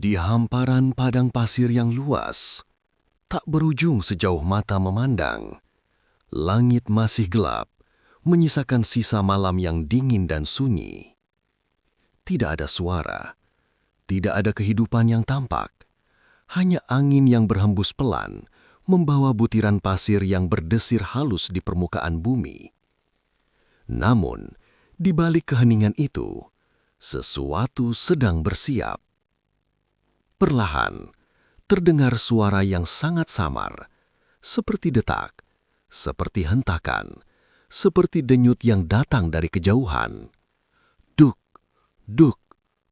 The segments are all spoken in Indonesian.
Di hamparan padang pasir yang luas, tak berujung sejauh mata memandang, langit masih gelap, menyisakan sisa malam yang dingin dan sunyi. Tidak ada suara, tidak ada kehidupan yang tampak, hanya angin yang berhembus pelan, membawa butiran pasir yang berdesir halus di permukaan bumi. Namun, di balik keheningan itu, sesuatu sedang bersiap. Perlahan, terdengar suara yang sangat samar, seperti detak, seperti hentakan, seperti denyut yang datang dari kejauhan. Duk, duk,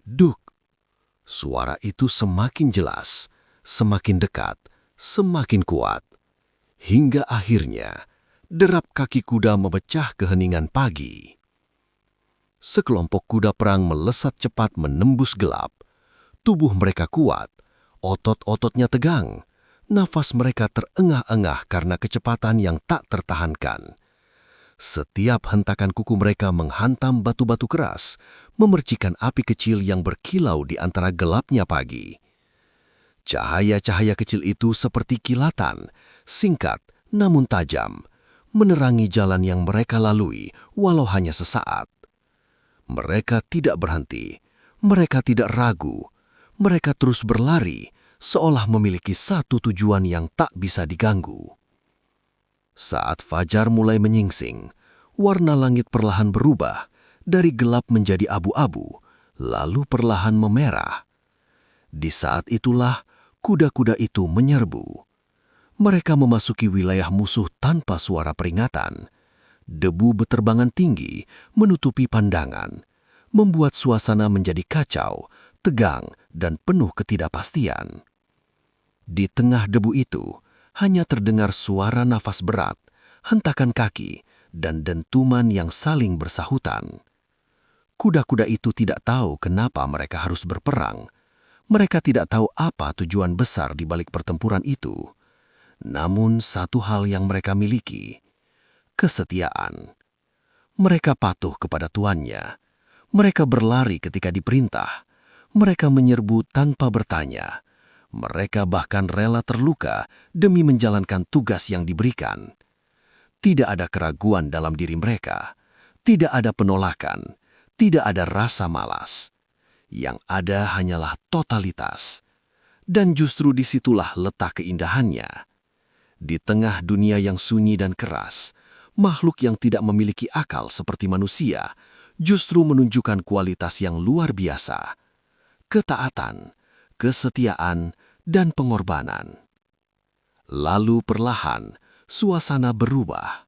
duk. Suara itu semakin jelas, semakin dekat, semakin kuat. Hingga akhirnya, derap kaki kuda memecah keheningan pagi. Sekelompok kuda perang melesat cepat menembus gelap. Tubuh mereka kuat, otot-ototnya tegang, nafas mereka terengah-engah karena kecepatan yang tak tertahankan. Setiap hentakan kuku mereka menghantam batu-batu keras, memercikan api kecil yang berkilau di antara gelapnya pagi. Cahaya-cahaya kecil itu seperti kilatan, singkat namun tajam, menerangi jalan yang mereka lalui walau hanya sesaat. Mereka tidak berhenti, mereka tidak ragu, mereka terus berlari, seolah memiliki satu tujuan yang tak bisa diganggu. Saat fajar mulai menyingsing, warna langit perlahan berubah, dari gelap menjadi abu-abu, lalu perlahan memerah. Di saat itulah, kuda-kuda itu menyerbu. Mereka memasuki wilayah musuh tanpa suara peringatan. Debu beterbangan tinggi menutupi pandangan, membuat suasana menjadi kacau, tegang, dan penuh ketidakpastian. Di tengah debu itu, hanya terdengar suara nafas berat, hentakan kaki, dan dentuman yang saling bersahutan. Kuda-kuda itu tidak tahu kenapa mereka harus berperang. Mereka tidak tahu apa tujuan besar di balik pertempuran itu. Namun satu hal yang mereka miliki, kesetiaan. Mereka patuh kepada tuannya. Mereka berlari ketika diperintah. Mereka menyerbu tanpa bertanya. Mereka bahkan rela terluka demi menjalankan tugas yang diberikan. Tidak ada keraguan dalam diri mereka. Tidak ada penolakan. Tidak ada rasa malas. Yang ada hanyalah totalitas. Dan justru disitulah letak keindahannya. Di tengah dunia yang sunyi dan keras, makhluk yang tidak memiliki akal seperti manusia justru menunjukkan kualitas yang luar biasa. Ketaatan, kesetiaan, dan pengorbanan. Lalu perlahan, suasana berubah.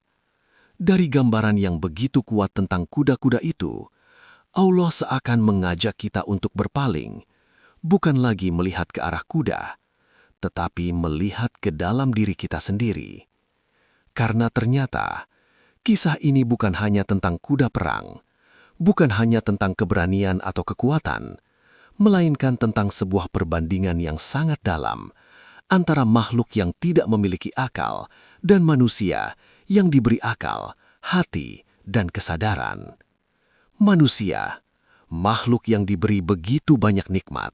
Dari gambaran yang begitu kuat tentang kuda-kuda itu, Allah seakan mengajak kita untuk berpaling, bukan lagi melihat ke arah kuda, tetapi melihat ke dalam diri kita sendiri. Karena ternyata, kisah ini bukan hanya tentang kuda perang, bukan hanya tentang keberanian atau kekuatan, melainkan tentang sebuah perbandingan yang sangat dalam antara makhluk yang tidak memiliki akal dan manusia yang diberi akal, hati, dan kesadaran. Manusia, makhluk yang diberi begitu banyak nikmat,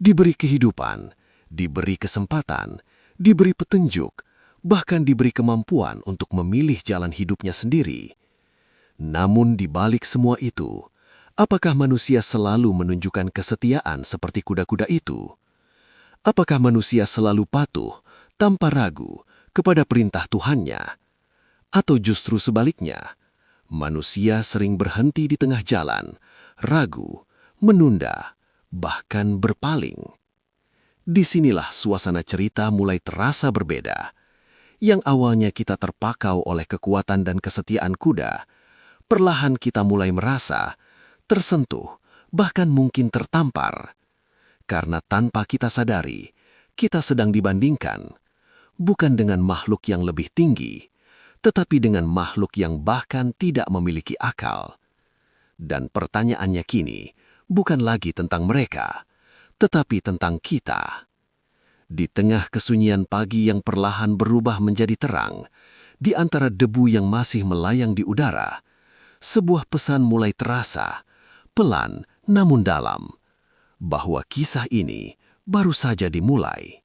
diberi kehidupan, diberi kesempatan, diberi petunjuk, bahkan diberi kemampuan untuk memilih jalan hidupnya sendiri. Namun di balik semua itu, apakah manusia selalu menunjukkan kesetiaan seperti kuda-kuda itu? Apakah manusia selalu patuh, tanpa ragu, kepada perintah Tuhannya? Atau justru sebaliknya, manusia sering berhenti di tengah jalan, ragu, menunda, bahkan berpaling? Disinilah suasana cerita mulai terasa berbeda. Yang awalnya kita terpakau oleh kekuatan dan kesetiaan kuda, perlahan kita mulai merasa tersentuh, bahkan mungkin tertampar. Karena tanpa kita sadari, kita sedang dibandingkan, bukan dengan makhluk yang lebih tinggi, tetapi dengan makhluk yang bahkan tidak memiliki akal. Dan pertanyaannya kini bukan lagi tentang mereka, tetapi tentang kita. Di tengah kesunyian pagi yang perlahan berubah menjadi terang, di antara debu yang masih melayang di udara, sebuah pesan mulai terasa, pelan namun dalam, bahwa kisah ini baru saja dimulai.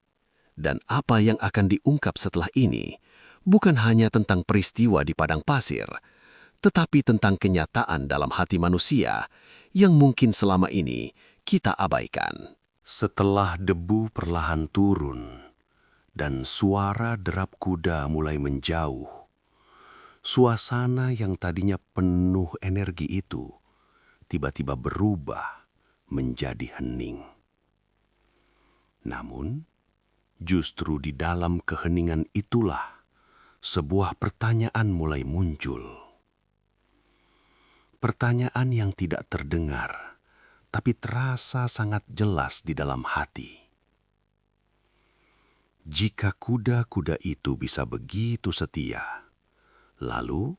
Dan apa yang akan diungkap setelah ini bukan hanya tentang peristiwa di padang pasir, tetapi tentang kenyataan dalam hati manusia yang mungkin selama ini kita abaikan. Setelah debu perlahan turun dan suara derap kuda mulai menjauh, suasana yang tadinya penuh energi itu tiba-tiba berubah menjadi hening. Namun, justru di dalam keheningan itulah sebuah pertanyaan mulai muncul. Pertanyaan yang tidak terdengar, tapi terasa sangat jelas di dalam hati. Jika kuda-kuda itu bisa begitu setia, lalu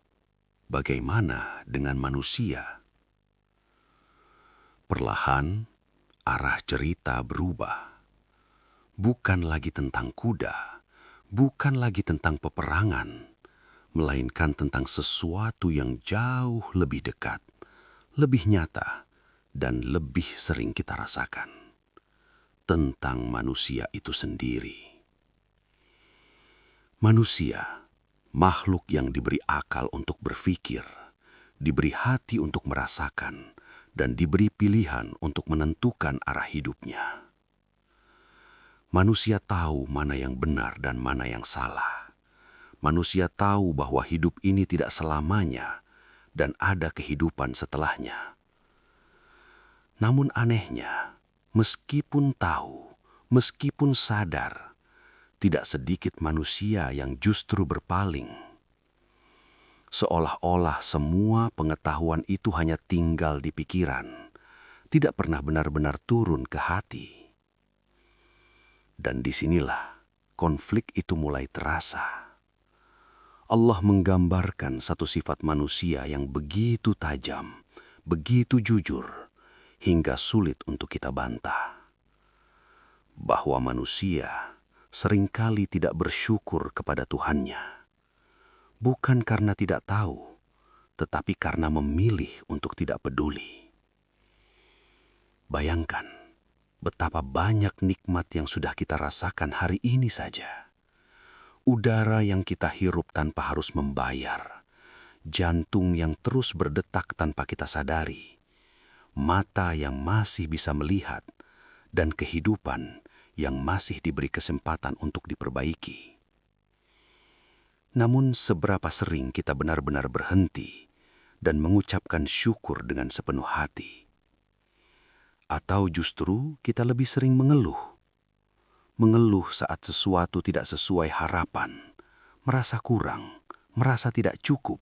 bagaimana dengan manusia? Perlahan, arah cerita berubah. Bukan lagi tentang kuda, bukan lagi tentang peperangan, melainkan tentang sesuatu yang jauh lebih dekat, lebih nyata, dan lebih sering kita rasakan. Tentang manusia itu sendiri. Manusia, makhluk yang diberi akal untuk berpikir, diberi hati untuk merasakan, dan diberi pilihan untuk menentukan arah hidupnya. Manusia tahu mana yang benar dan mana yang salah. Manusia tahu bahwa hidup ini tidak selamanya dan ada kehidupan setelahnya. Namun anehnya, meskipun tahu, meskipun sadar, tidak sedikit manusia yang justru berpaling. Seolah-olah semua pengetahuan itu hanya tinggal di pikiran, tidak pernah benar-benar turun ke hati. Dan disinilah konflik itu mulai terasa. Allah menggambarkan satu sifat manusia yang begitu tajam, begitu jujur, hingga sulit untuk kita bantah. Bahwa manusia seringkali tidak bersyukur kepada Tuhannya. Bukan karena tidak tahu, tetapi karena memilih untuk tidak peduli. Bayangkan betapa banyak nikmat yang sudah kita rasakan hari ini saja. Udara yang kita hirup tanpa harus membayar, jantung yang terus berdetak tanpa kita sadari, mata yang masih bisa melihat, dan kehidupan yang masih diberi kesempatan untuk diperbaiki. Namun seberapa sering kita benar-benar berhenti dan mengucapkan syukur dengan sepenuh hati? Atau justru kita lebih sering mengeluh? Mengeluh saat sesuatu tidak sesuai harapan, merasa kurang, merasa tidak cukup,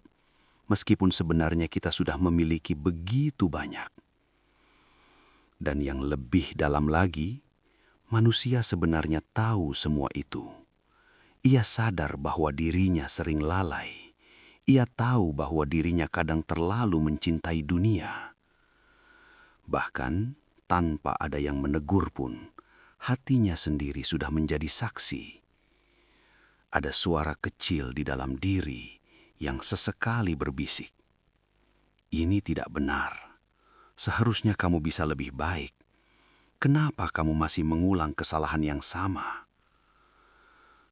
meskipun sebenarnya kita sudah memiliki begitu banyak. Dan yang lebih dalam lagi, manusia sebenarnya tahu semua itu. Ia sadar bahwa dirinya sering lalai. Ia tahu bahwa dirinya kadang terlalu mencintai dunia. Bahkan tanpa ada yang menegur pun, hatinya sendiri sudah menjadi saksi. Ada suara kecil di dalam diri yang sesekali berbisik. Ini tidak benar. Seharusnya kamu bisa lebih baik. Kenapa kamu masih mengulang kesalahan yang sama?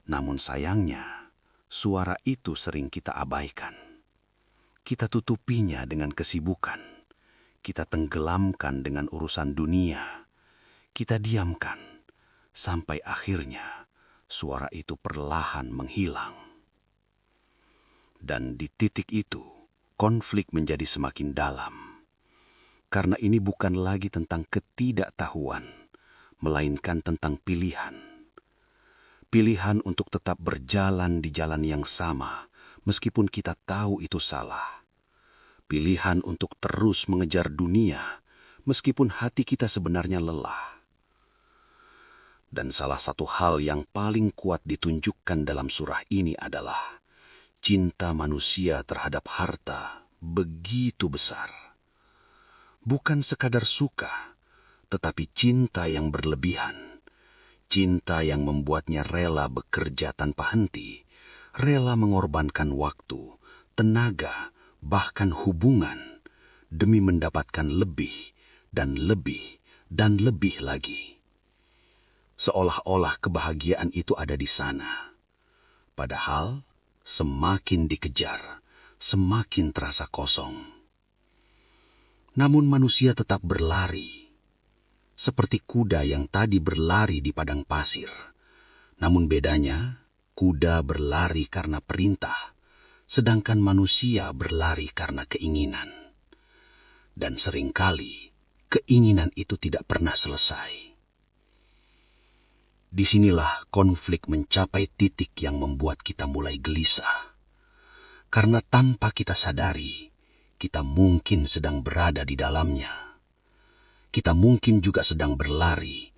Namun sayangnya, suara itu sering kita abaikan. Kita tutupinya dengan kesibukan. Kita tenggelamkan dengan urusan dunia. Kita diamkan, sampai akhirnya suara itu perlahan menghilang. Dan di titik itu, konflik menjadi semakin dalam. Karena ini bukan lagi tentang ketidaktahuan, melainkan tentang pilihan. Pilihan untuk tetap berjalan di jalan yang sama, meskipun kita tahu itu salah. Pilihan untuk terus mengejar dunia, meskipun hati kita sebenarnya lelah. Dan salah satu hal yang paling kuat ditunjukkan dalam surah ini adalah cinta manusia terhadap harta begitu besar. Bukan sekadar suka, tetapi cinta yang berlebihan. Cinta yang membuatnya rela bekerja tanpa henti, rela mengorbankan waktu, tenaga, bahkan hubungan, demi mendapatkan lebih dan lebih dan lebih lagi. seolah-olah kebahagiaan itu ada di sana. Padahal semakin dikejar, semakin terasa kosong. Namun manusia tetap berlari, seperti kuda yang tadi berlari di padang pasir. Namun bedanya, kuda berlari karena perintah, sedangkan manusia berlari karena keinginan. Dan seringkali, keinginan itu tidak pernah selesai. Disinilah konflik mencapai titik yang membuat kita mulai gelisah. Karena tanpa kita sadari, kita mungkin sedang berada di dalamnya. Kita mungkin juga sedang berlari,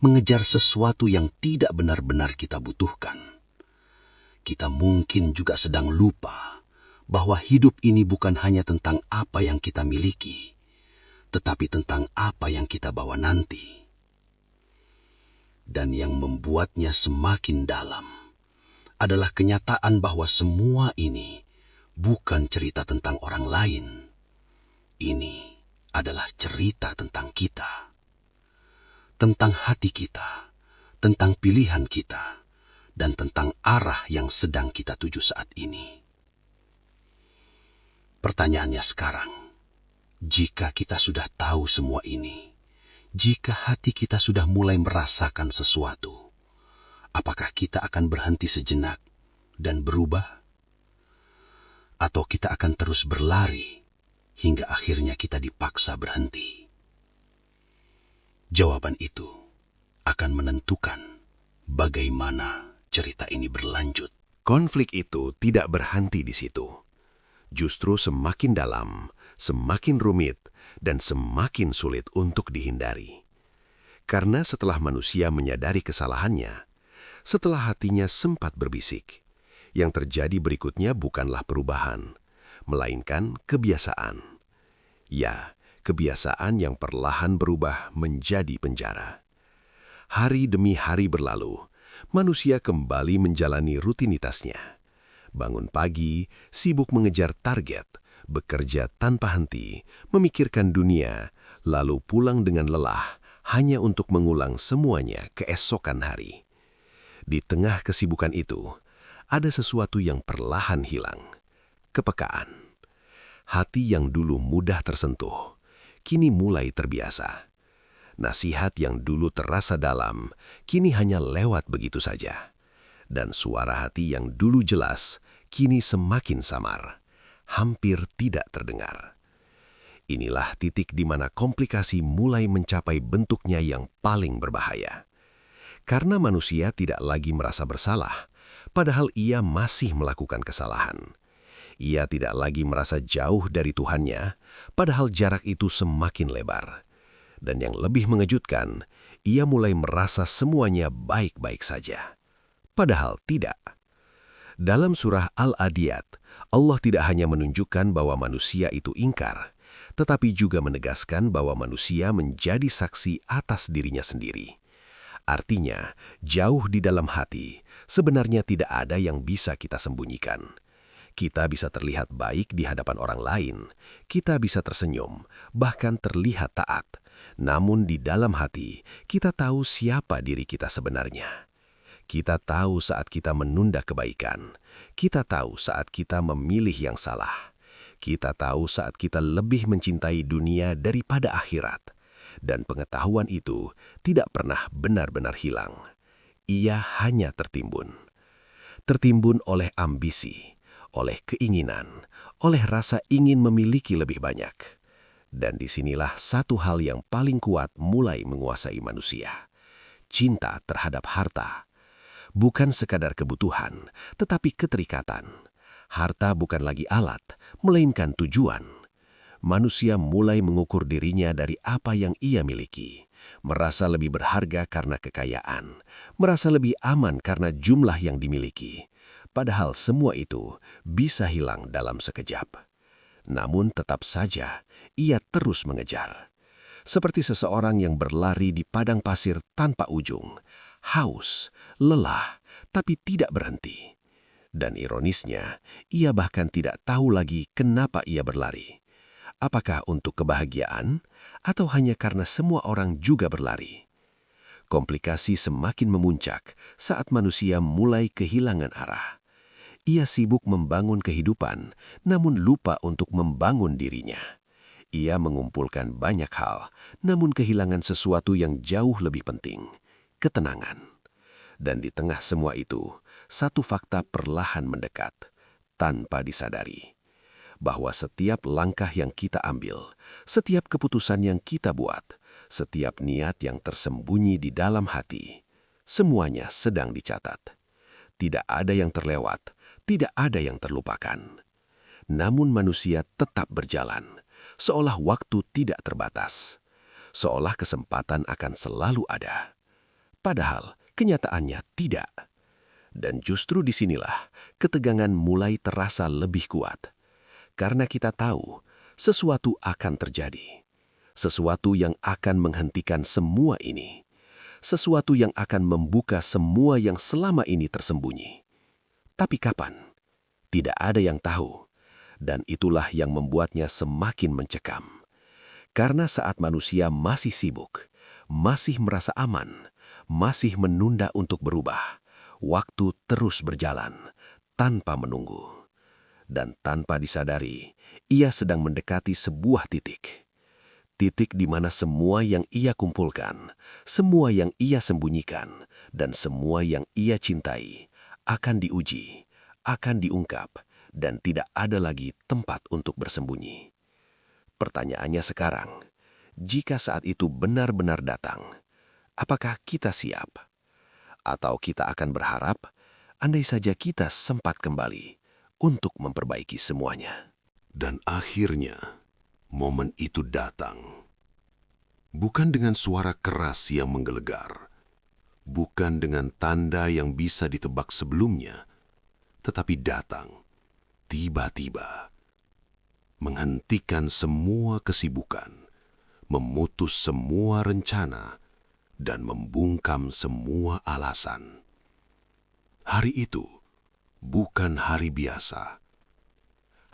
mengejar sesuatu yang tidak benar-benar kita butuhkan. Kita mungkin juga sedang lupa bahwa hidup ini bukan hanya tentang apa yang kita miliki, tetapi tentang apa yang kita bawa nanti. Dan yang membuatnya semakin dalam adalah kenyataan bahwa semua ini bukan cerita tentang orang lain. Ini adalah cerita tentang kita. Tentang hati kita, tentang pilihan kita, dan tentang arah yang sedang kita tuju saat ini. Pertanyaannya sekarang, jika kita sudah tahu semua ini, jika hati kita sudah mulai merasakan sesuatu, apakah kita akan berhenti sejenak dan berubah? Atau kita akan terus berlari hingga akhirnya kita dipaksa berhenti? Jawaban itu akan menentukan bagaimana cerita ini berlanjut. Konflik itu tidak berhenti di situ. Justru semakin dalam, semakin rumit, dan semakin sulit untuk dihindari. Karena setelah manusia menyadari kesalahannya, setelah hatinya sempat berbisik, yang terjadi berikutnya bukanlah perubahan, melainkan kebiasaan. Ya, kebiasaan yang perlahan berubah menjadi penjara. Hari demi hari berlalu, manusia kembali menjalani rutinitasnya. Bangun pagi, sibuk mengejar target, bekerja tanpa henti, memikirkan dunia, lalu pulang dengan lelah, hanya untuk mengulang semuanya keesokan hari. Di tengah kesibukan itu, ada sesuatu yang perlahan hilang. Kepekaan. Hati yang dulu mudah tersentuh, kini mulai terbiasa. Nasihat yang dulu terasa dalam, kini hanya lewat begitu saja. Dan suara hati yang dulu jelas, kini semakin samar, hampir tidak terdengar. Inilah titik di mana komplikasi mulai mencapai bentuknya yang paling berbahaya. Karena manusia tidak lagi merasa bersalah, padahal ia masih melakukan kesalahan. Ia tidak lagi merasa jauh dari Tuhannya, padahal jarak itu semakin lebar. Dan yang lebih mengejutkan, ia mulai merasa semuanya baik-baik saja. Padahal tidak. Dalam surah Al-Adiyat, Allah tidak hanya menunjukkan bahwa manusia itu ingkar, tetapi juga menegaskan bahwa manusia menjadi saksi atas dirinya sendiri. Artinya, jauh di dalam hati, sebenarnya tidak ada yang bisa kita sembunyikan. Kita bisa terlihat baik di hadapan orang lain, kita bisa tersenyum, bahkan terlihat taat. Namun di dalam hati, kita tahu siapa diri kita sebenarnya. Kita tahu saat kita menunda kebaikan, kita tahu saat kita memilih yang salah. Kita tahu saat kita lebih mencintai dunia daripada akhirat. Dan pengetahuan itu tidak pernah benar-benar hilang. Ia hanya tertimbun. Tertimbun oleh ambisi, oleh keinginan, oleh rasa ingin memiliki lebih banyak. Dan disinilah satu hal yang paling kuat mulai menguasai manusia. Cinta terhadap harta. Bukan sekadar kebutuhan, tetapi keterikatan. Harta bukan lagi alat, melainkan tujuan. Manusia mulai mengukur dirinya dari apa yang ia miliki. Merasa lebih berharga karena kekayaan. Merasa lebih aman karena jumlah yang dimiliki. Padahal semua itu bisa hilang dalam sekejap. Namun tetap saja, ia terus mengejar. Seperti seseorang yang berlari di padang pasir tanpa ujung. Haus, lelah, tapi tidak berhenti. Dan ironisnya, ia bahkan tidak tahu lagi kenapa ia berlari. Apakah untuk kebahagiaan, atau hanya karena semua orang juga berlari? Komplikasi semakin memuncak saat manusia mulai kehilangan arah. Ia sibuk membangun kehidupan, namun lupa untuk membangun dirinya. Ia mengumpulkan banyak hal, namun kehilangan sesuatu yang jauh lebih penting, ketenangan. Dan di tengah semua itu, satu fakta perlahan mendekat, tanpa disadari. Bahwa setiap langkah yang kita ambil, setiap keputusan yang kita buat, setiap niat yang tersembunyi di dalam hati, semuanya sedang dicatat. Tidak ada yang terlewat, tidak ada yang terlupakan. Namun manusia tetap berjalan, seolah waktu tidak terbatas, seolah kesempatan akan selalu ada. Padahal kenyataannya tidak. Dan justru disinilah ketegangan mulai terasa lebih kuat. Karena kita tahu sesuatu akan terjadi. Sesuatu yang akan menghentikan semua ini. Sesuatu yang akan membuka semua yang selama ini tersembunyi. Tapi kapan? Tidak ada yang tahu. Dan itulah yang membuatnya semakin mencekam. Karena saat manusia masih sibuk, masih merasa aman, masih menunda untuk berubah, waktu terus berjalan tanpa menunggu. Dan tanpa disadari, ia sedang mendekati sebuah titik. Titik di mana semua yang ia kumpulkan, semua yang ia sembunyikan, dan semua yang ia cintai akan diuji, akan diungkap, dan tidak ada lagi tempat untuk bersembunyi. Pertanyaannya sekarang, jika saat itu benar-benar datang, apakah kita siap? Atau kita akan berharap, andai saja kita sempat kembali untuk memperbaiki semuanya. Dan akhirnya, momen itu datang. Bukan dengan suara keras yang menggelegar, bukan dengan tanda yang bisa ditebak sebelumnya, tetapi datang tiba-tiba, menghentikan semua kesibukan, memutus semua rencana, dan membungkam semua alasan. Hari itu bukan hari biasa.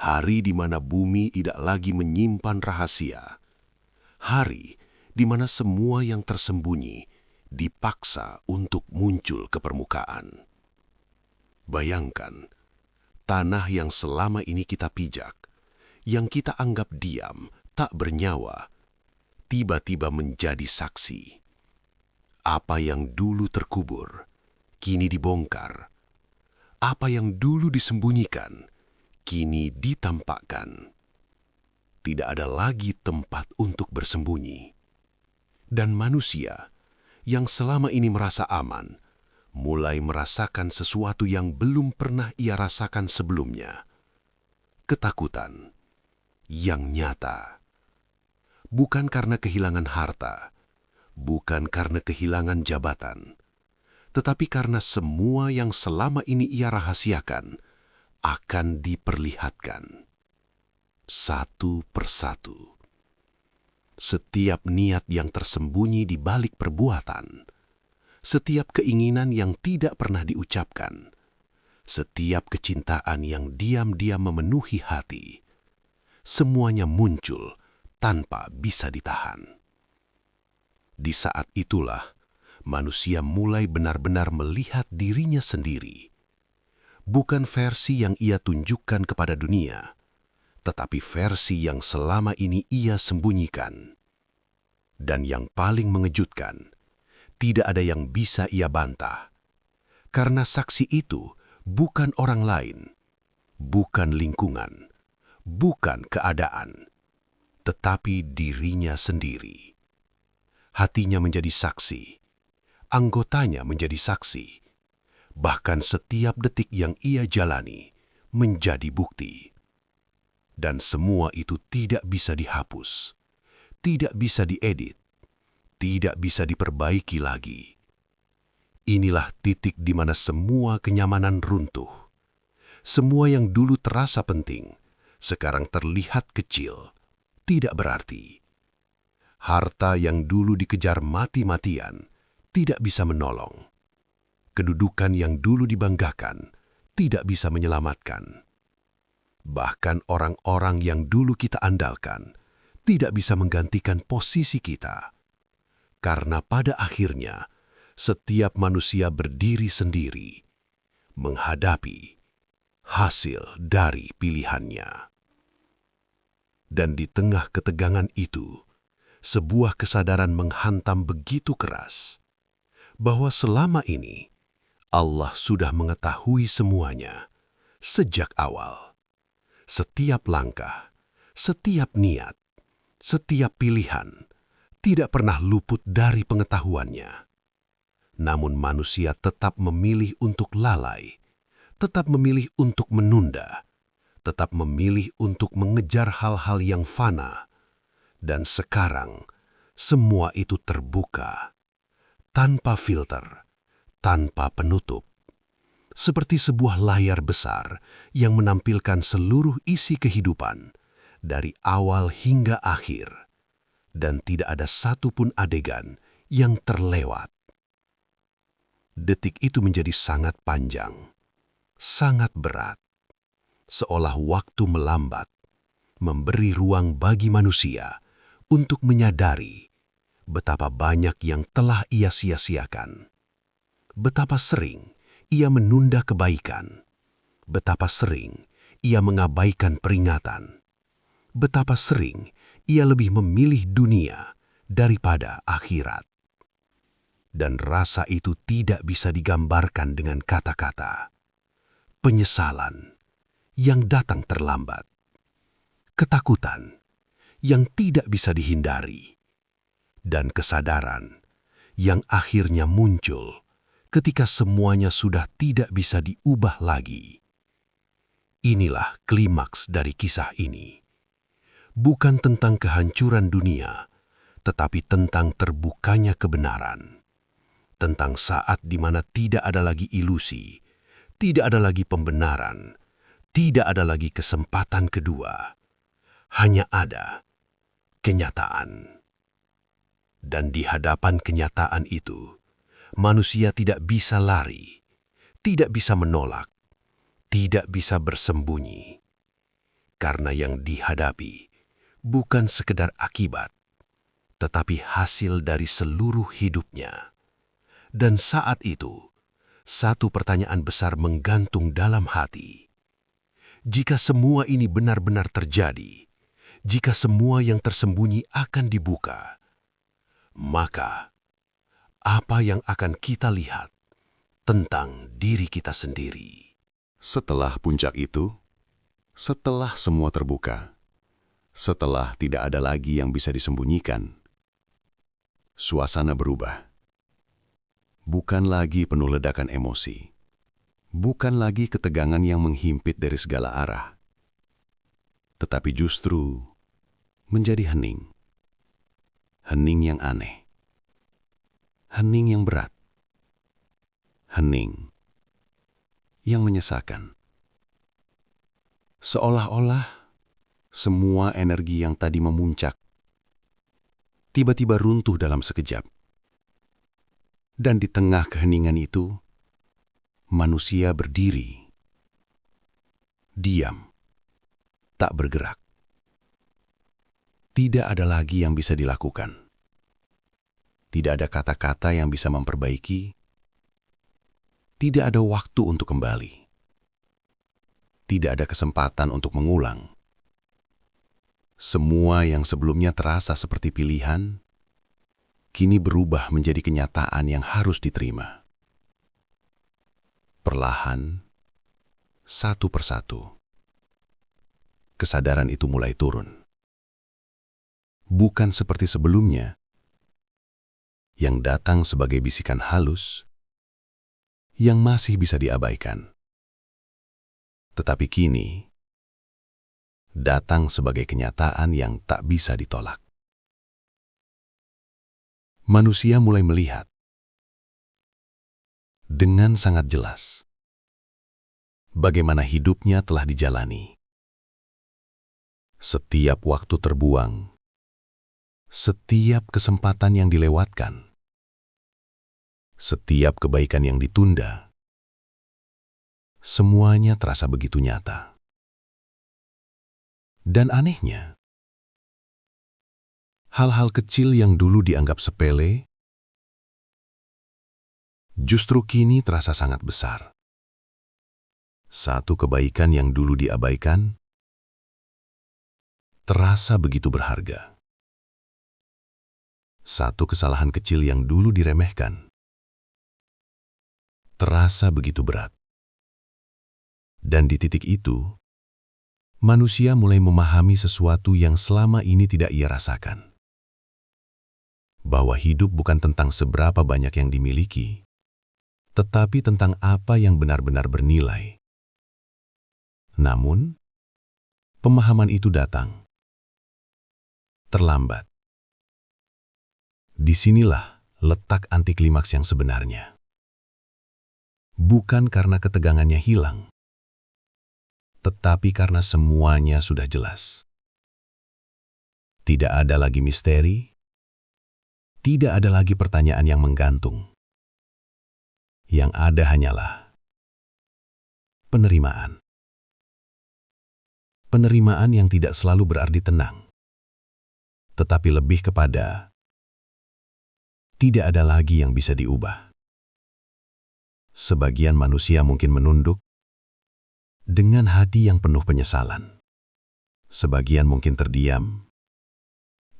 Hari di mana bumi tidak lagi menyimpan rahasia. Hari di mana semua yang tersembunyi dipaksa untuk muncul ke permukaan. Bayangkan, tanah yang selama ini kita pijak, yang kita anggap diam, tak bernyawa, tiba-tiba menjadi saksi. Apa yang dulu terkubur, kini dibongkar. Apa yang dulu disembunyikan, kini ditampakkan. Tidak ada lagi tempat untuk bersembunyi. Dan manusia yang selama ini merasa aman, mulai merasakan sesuatu yang belum pernah ia rasakan sebelumnya. Ketakutan yang nyata. Bukan karena kehilangan harta, bukan karena kehilangan jabatan, tetapi karena semua yang selama ini ia rahasiakan akan diperlihatkan satu persatu. Setiap niat yang tersembunyi di balik perbuatan, setiap keinginan yang tidak pernah diucapkan, setiap kecintaan yang diam-diam memenuhi hati, semuanya muncul tanpa bisa ditahan. Di saat itulah, manusia mulai benar-benar melihat dirinya sendiri. Bukan versi yang ia tunjukkan kepada dunia, tetapi versi yang selama ini ia sembunyikan. Dan yang paling mengejutkan, tidak ada yang bisa ia bantah. Karena saksi itu bukan orang lain, bukan lingkungan, bukan keadaan, tetapi dirinya sendiri. Hatinya menjadi saksi, anggotanya menjadi saksi, bahkan setiap detik yang ia jalani menjadi bukti. Dan semua itu tidak bisa dihapus, tidak bisa diedit, tidak bisa diperbaiki lagi. Inilah titik di mana semua kenyamanan runtuh. Semua yang dulu terasa penting, sekarang terlihat kecil, tidak berarti. Harta yang dulu dikejar mati-matian, tidak bisa menolong. Kedudukan yang dulu dibanggakan, tidak bisa menyelamatkan. Bahkan orang-orang yang dulu kita andalkan, tidak bisa menggantikan posisi kita. Karena pada akhirnya, setiap manusia berdiri sendiri, menghadapi hasil dari pilihannya. Dan di tengah ketegangan itu, sebuah kesadaran menghantam begitu keras bahwa selama ini Allah sudah mengetahui semuanya sejak awal. Setiap langkah, setiap niat, setiap pilihan tidak pernah luput dari pengetahuannya. Namun manusia tetap memilih untuk lalai, tetap memilih untuk menunda, tetap memilih untuk mengejar hal-hal yang fana. Dan sekarang, semua itu terbuka, tanpa filter, tanpa penutup. Seperti sebuah layar besar yang menampilkan seluruh isi kehidupan, dari awal hingga akhir. Dan tidak ada satupun adegan yang terlewat. Detik itu menjadi sangat panjang, sangat berat. Seolah waktu melambat, memberi ruang bagi manusia untuk menyadari betapa banyak yang telah ia sia-siakan. Betapa sering ia menunda kebaikan. Betapa sering ia mengabaikan peringatan. Betapa sering ia lebih memilih dunia daripada akhirat. Dan rasa itu tidak bisa digambarkan dengan kata-kata. Penyesalan yang datang terlambat. Ketakutan yang tidak bisa dihindari. Dan kesadaran yang akhirnya muncul ketika semuanya sudah tidak bisa diubah lagi. Inilah klimaks dari kisah ini. Bukan tentang kehancuran dunia, tetapi tentang terbukanya kebenaran. Tentang saat di mana tidak ada lagi ilusi, tidak ada lagi pembenaran, tidak ada lagi kesempatan kedua. Hanya ada kenyataan. Dan di hadapan kenyataan itu, manusia tidak bisa lari, tidak bisa menolak, tidak bisa bersembunyi. Karena yang dihadapi bukan sekedar akibat, tetapi hasil dari seluruh hidupnya. Dan saat itu, satu pertanyaan besar menggantung dalam hati. Jika semua ini benar-benar terjadi, jika semua yang tersembunyi akan dibuka, maka apa yang akan kita lihat tentang diri kita sendiri? Setelah puncak itu, setelah semua terbuka, setelah tidak ada lagi yang bisa disembunyikan, suasana berubah. Bukan lagi penuh ledakan emosi. Bukan lagi ketegangan yang menghimpit dari segala arah. Tetapi justru menjadi hening. Hening yang aneh. Hening yang berat. Hening yang menyesakan. Seolah-olah semua energi yang tadi memuncak tiba-tiba runtuh dalam sekejap. Dan di tengah keheningan itu, manusia berdiri, diam, tak bergerak. Tidak ada lagi yang bisa dilakukan. Tidak ada kata-kata yang bisa memperbaiki. Tidak ada waktu untuk kembali. Tidak ada kesempatan untuk mengulang. Semua yang sebelumnya terasa seperti pilihan, kini berubah menjadi kenyataan yang harus diterima. Perlahan, satu persatu, kesadaran itu mulai turun. Bukan seperti sebelumnya, yang datang sebagai bisikan halus, yang masih bisa diabaikan. Tetapi kini, datang sebagai kenyataan yang tak bisa ditolak. Manusia mulai melihat dengan sangat jelas bagaimana hidupnya telah dijalani. Setiap waktu terbuang, setiap kesempatan yang dilewatkan, setiap kebaikan yang ditunda, semuanya terasa begitu nyata. Dan anehnya, hal-hal kecil yang dulu dianggap sepele, justru kini terasa sangat besar. Satu kebaikan yang dulu diabaikan, terasa begitu berharga. Satu kesalahan kecil yang dulu diremehkan, terasa begitu berat. Dan di titik itu, manusia mulai memahami sesuatu yang selama ini tidak ia rasakan. Bahwa hidup bukan tentang seberapa banyak yang dimiliki, tetapi tentang apa yang benar-benar bernilai. Namun, pemahaman itu datang terlambat. Disinilah letak antiklimaks yang sebenarnya. Bukan karena ketegangannya hilang, tetapi karena semuanya sudah jelas. Tidak ada lagi misteri, tidak ada lagi pertanyaan yang menggantung. Yang ada hanyalah penerimaan. Penerimaan yang tidak selalu berarti tenang, tetapi lebih kepada tidak ada lagi yang bisa diubah. Sebagian manusia mungkin menunduk dengan hati yang penuh penyesalan. Sebagian mungkin terdiam,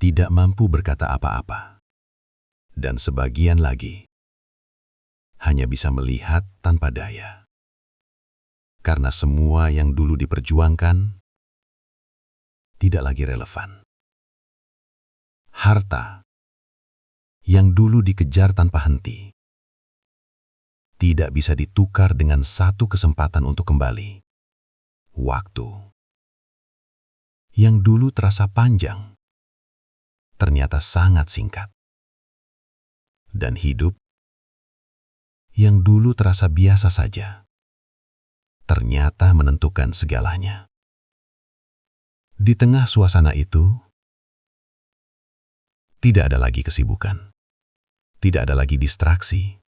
tidak mampu berkata apa-apa. Dan sebagian lagi hanya bisa melihat tanpa daya. Karena semua yang dulu diperjuangkan tidak lagi relevan. Harta yang dulu dikejar tanpa henti tidak bisa ditukar dengan satu kesempatan untuk kembali. Waktu yang dulu terasa panjang ternyata sangat singkat. Dan hidup yang dulu terasa biasa saja ternyata menentukan segalanya. Di tengah suasana itu, tidak ada lagi kesibukan, tidak ada lagi distraksi,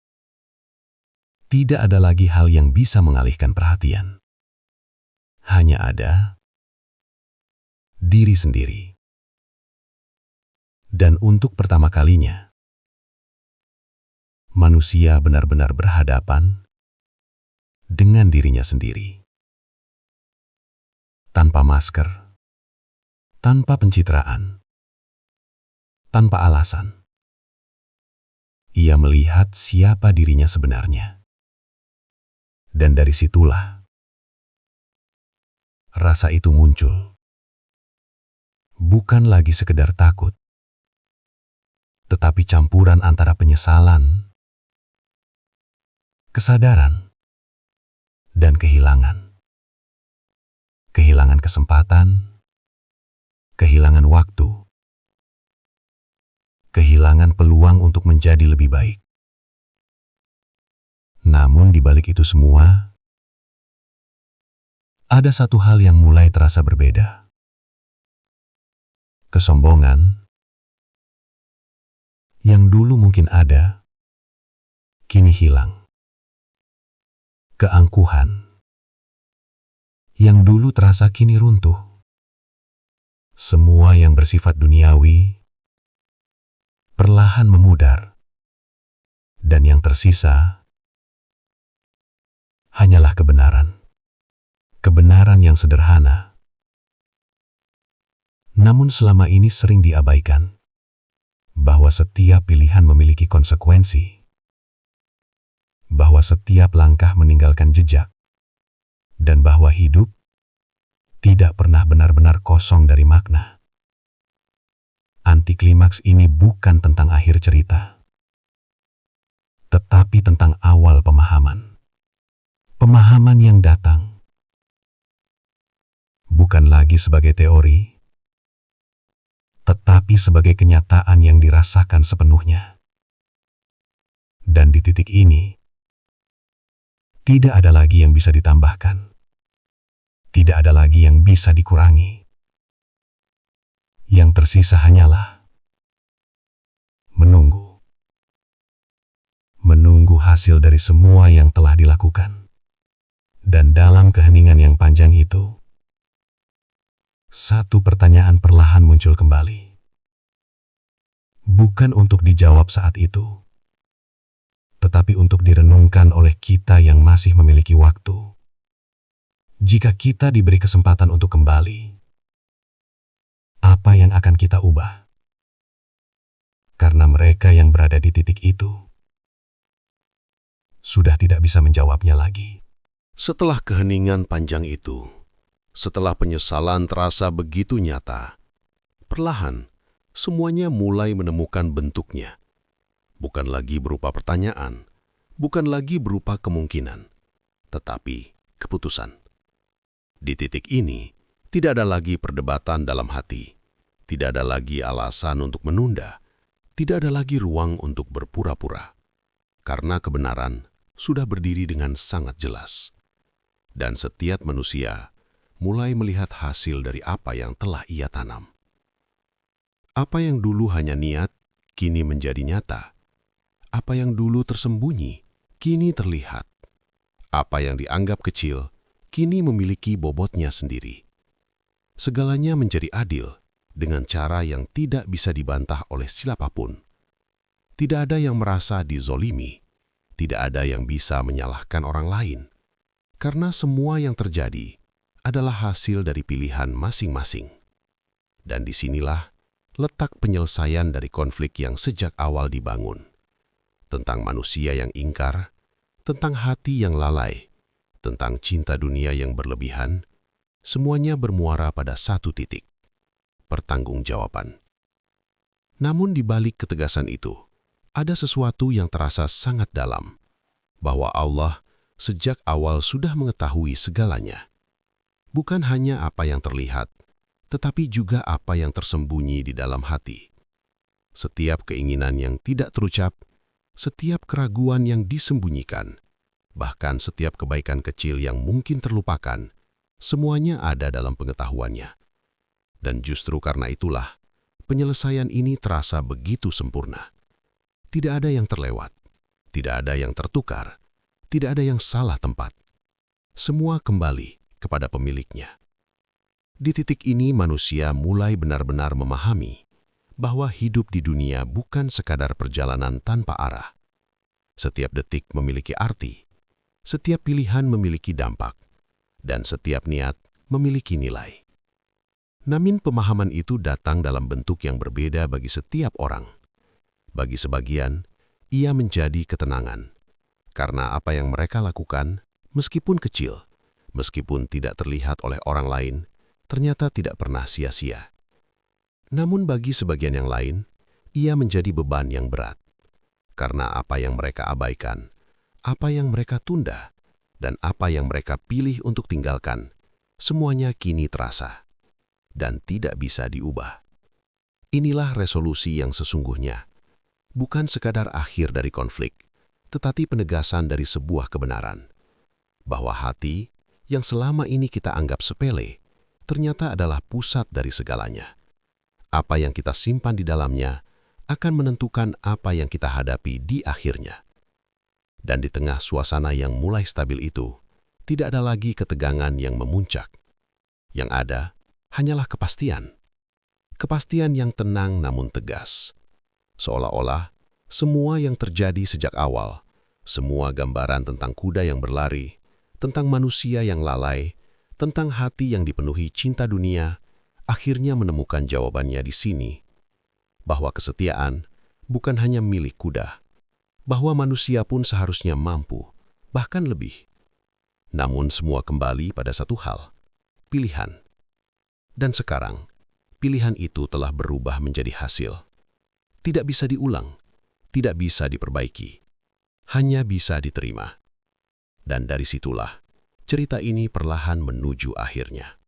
tidak ada lagi hal yang bisa mengalihkan perhatian. Hanya ada diri sendiri. Dan untuk pertama kalinya, manusia benar-benar berhadapan dengan dirinya sendiri. Tanpa masker, tanpa pencitraan, tanpa alasan. Ia melihat siapa dirinya sebenarnya. Dan dari situlah rasa itu muncul. Bukan lagi sekedar takut, tetapi campuran antara penyesalan, kesadaran, dan kehilangan. Kehilangan kesempatan, kehilangan waktu, kehilangan peluang untuk menjadi lebih baik. Namun di balik itu semua, ada satu hal yang mulai terasa berbeda. Kesombongan yang dulu mungkin ada, kini hilang. Keangkuhan yang dulu terasa kini runtuh. Semua yang bersifat duniawi perlahan memudar, dan yang tersisa hanyalah kebenaran. Kebenaran yang sederhana, namun selama ini sering diabaikan, bahwa setiap pilihan memiliki konsekuensi, bahwa setiap langkah meninggalkan jejak, dan bahwa hidup tidak pernah benar-benar kosong dari makna. Antiklimaks ini bukan tentang akhir cerita, tetapi tentang awal pemahaman. Pemahaman yang datang bukan lagi sebagai teori, tetapi sebagai kenyataan yang dirasakan sepenuhnya. Dan di titik ini, tidak ada lagi yang bisa ditambahkan. Tidak ada lagi yang bisa dikurangi. Yang tersisa hanyalah menunggu. Menunggu hasil dari semua yang telah dilakukan. Dan dalam keheningan yang panjang itu, satu pertanyaan perlahan muncul kembali. Bukan untuk dijawab saat itu, tetapi untuk direnungkan oleh kita yang masih memiliki waktu. Jika kita diberi kesempatan untuk kembali, apa yang akan kita ubah? Karena mereka yang berada di titik itu sudah tidak bisa menjawabnya lagi. Setelah keheningan panjang itu, setelah penyesalan terasa begitu nyata, perlahan semuanya mulai menemukan bentuknya. Bukan lagi berupa pertanyaan, bukan lagi berupa kemungkinan, tetapi keputusan. Di titik ini, tidak ada lagi perdebatan dalam hati, tidak ada lagi alasan untuk menunda, tidak ada lagi ruang untuk berpura-pura, karena kebenaran sudah berdiri dengan sangat jelas. Dan setiap manusia mulai melihat hasil dari apa yang telah ia tanam. Apa yang dulu hanya niat, kini menjadi nyata. Apa yang dulu tersembunyi, kini terlihat. Apa yang dianggap kecil, kini memiliki bobotnya sendiri. Segalanya menjadi adil dengan cara yang tidak bisa dibantah oleh siapapun. Tidak ada yang merasa dizolimi, tidak ada yang bisa menyalahkan orang lain. Karena semua yang terjadi adalah hasil dari pilihan masing-masing. Dan disinilah letak penyelesaian dari konflik yang sejak awal dibangun. Tentang manusia yang ingkar, tentang hati yang lalai, tentang cinta dunia yang berlebihan, semuanya bermuara pada satu titik, pertanggungjawaban. Namun di balik ketegasan itu, ada sesuatu yang terasa sangat dalam, bahwa Allah sejak awal sudah mengetahui segalanya. Bukan hanya apa yang terlihat, tetapi juga apa yang tersembunyi di dalam hati. Setiap keinginan yang tidak terucap, setiap keraguan yang disembunyikan, bahkan setiap kebaikan kecil yang mungkin terlupakan, semuanya ada dalam pengetahuannya. Dan justru karena itulah, penyelesaian ini terasa begitu sempurna. Tidak ada yang terlewat, tidak ada yang tertukar, tidak ada yang salah tempat. Semua kembali kepada pemiliknya. Di titik ini manusia mulai benar-benar memahami bahwa hidup di dunia bukan sekadar perjalanan tanpa arah. Setiap detik memiliki arti, setiap pilihan memiliki dampak, dan setiap niat memiliki nilai. Namun pemahaman itu datang dalam bentuk yang berbeda bagi setiap orang. Bagi sebagian, ia menjadi ketenangan, karena apa yang mereka lakukan, meskipun kecil, meskipun tidak terlihat oleh orang lain, ternyata tidak pernah sia-sia. Namun bagi sebagian yang lain, ia menjadi beban yang berat. Karena apa yang mereka abaikan, apa yang mereka tunda, dan apa yang mereka pilih untuk tinggalkan, semuanya kini terasa dan tidak bisa diubah. Inilah resolusi yang sesungguhnya, bukan sekadar akhir dari konflik, tetapi penegasan dari sebuah kebenaran, bahwa hati yang selama ini kita anggap sepele, ternyata adalah pusat dari segalanya. Apa yang kita simpan di dalamnya akan menentukan apa yang kita hadapi di akhirnya. Dan di tengah suasana yang mulai stabil itu, tidak ada lagi ketegangan yang memuncak. Yang ada hanyalah kepastian. Kepastian yang tenang namun tegas. Seolah-olah semua yang terjadi sejak awal, semua gambaran tentang kuda yang berlari, tentang manusia yang lalai, tentang hati yang dipenuhi cinta dunia, akhirnya menemukan jawabannya di sini, bahwa kesetiaan bukan hanya milik kuda, bahwa manusia pun seharusnya mampu, bahkan lebih. Namun semua kembali pada satu hal, pilihan. Dan sekarang, pilihan itu telah berubah menjadi hasil. Tidak bisa diulang, tidak bisa diperbaiki, hanya bisa diterima. Dan dari situlah, cerita ini perlahan menuju akhirnya.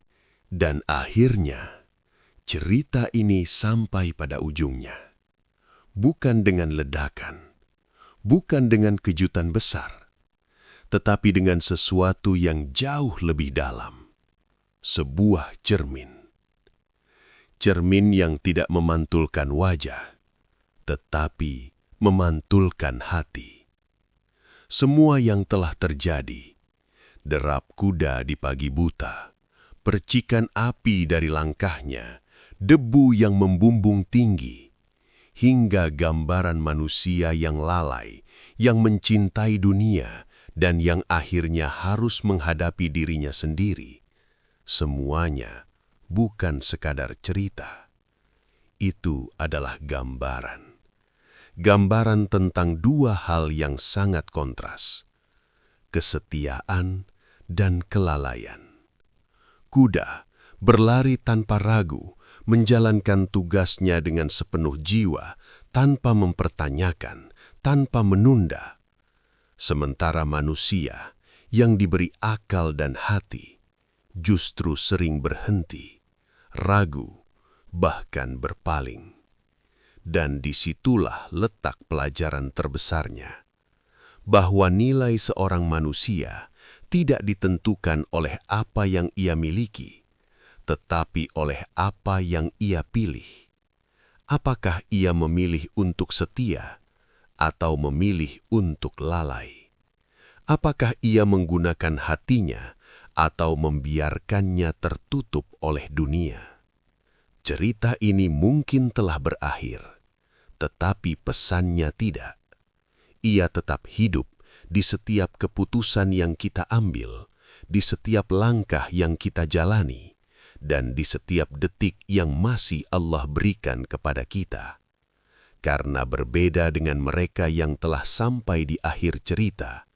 Dan akhirnya, cerita ini sampai pada ujungnya. Bukan dengan ledakan, bukan dengan kejutan besar, tetapi dengan sesuatu yang jauh lebih dalam. Sebuah cermin. Cermin yang tidak memantulkan wajah, tetapi memantulkan hati. Semua yang telah terjadi, derap kuda di pagi buta, percikan api dari langkahnya, debu yang membumbung tinggi, hingga gambaran manusia yang lalai yang mencintai dunia, dan yang akhirnya harus menghadapi dirinya sendiri. Semuanya bukan sekadar cerita. Itu adalah gambaran. Gambaran tentang dua hal yang sangat kontras: kesetiaan dan kelalaian. Kuda berlari tanpa ragu, menjalankan tugasnya dengan sepenuh jiwa, tanpa mempertanyakan, tanpa menunda. Sementara manusia yang diberi akal dan hati justru sering berhenti, ragu, bahkan berpaling. Dan disitulah letak pelajaran terbesarnya, bahwa nilai seorang manusia tidak ditentukan oleh apa yang ia miliki, tetapi oleh apa yang ia pilih. Apakah ia memilih untuk setia atau memilih untuk lalai? Apakah ia menggunakan hatinya atau membiarkannya tertutup oleh dunia? Cerita ini mungkin telah berakhir, tetapi pesannya tidak. Ia tetap hidup di setiap keputusan yang kita ambil, di setiap langkah yang kita jalani, dan di setiap detik yang masih Allah berikan kepada kita. Karena berbeda dengan mereka yang telah sampai di akhir cerita,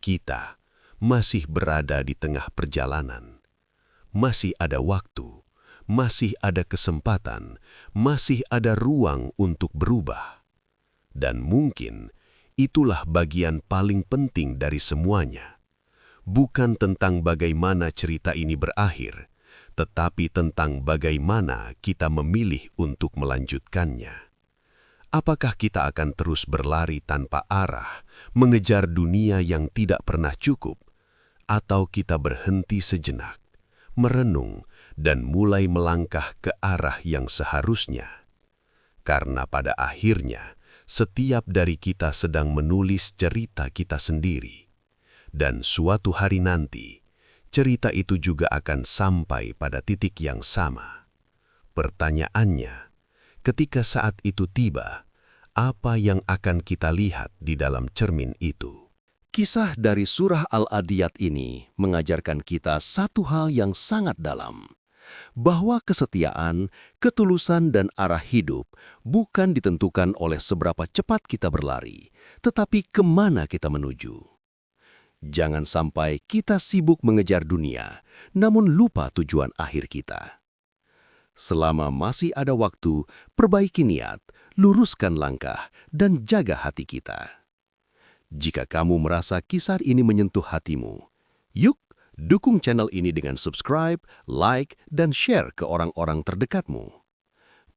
kita masih berada di tengah perjalanan. Masih ada waktu, masih ada kesempatan, masih ada ruang untuk berubah. Dan mungkin itulah bagian paling penting dari semuanya. Bukan tentang bagaimana cerita ini berakhir, tetapi tentang bagaimana kita memilih untuk melanjutkannya. Apakah kita akan terus berlari tanpa arah, mengejar dunia yang tidak pernah cukup, atau kita berhenti sejenak, merenung, dan mulai melangkah ke arah yang seharusnya? Karena pada akhirnya, setiap dari kita sedang menulis cerita kita sendiri. Dan suatu hari nanti, cerita itu juga akan sampai pada titik yang sama. Pertanyaannya, ketika saat itu tiba, apa yang akan kita lihat di dalam cermin itu? Kisah dari surah Al-Adiyat ini mengajarkan kita satu hal yang sangat dalam, bahwa kesetiaan, ketulusan, dan arah hidup bukan ditentukan oleh seberapa cepat kita berlari, tetapi kemana kita menuju. Jangan sampai kita sibuk mengejar dunia, namun lupa tujuan akhir kita. Selama masih ada waktu, perbaiki niat, luruskan langkah, dan jaga hati kita. Jika kamu merasa kisah ini menyentuh hatimu, yuk dukung channel ini dengan subscribe, like, dan share ke orang-orang terdekatmu.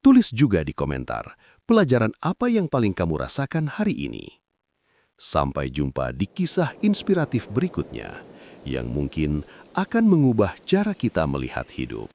Tulis juga di komentar pelajaran apa yang paling kamu rasakan hari ini. Sampai jumpa di kisah inspiratif berikutnya yang mungkin akan mengubah cara kita melihat hidup.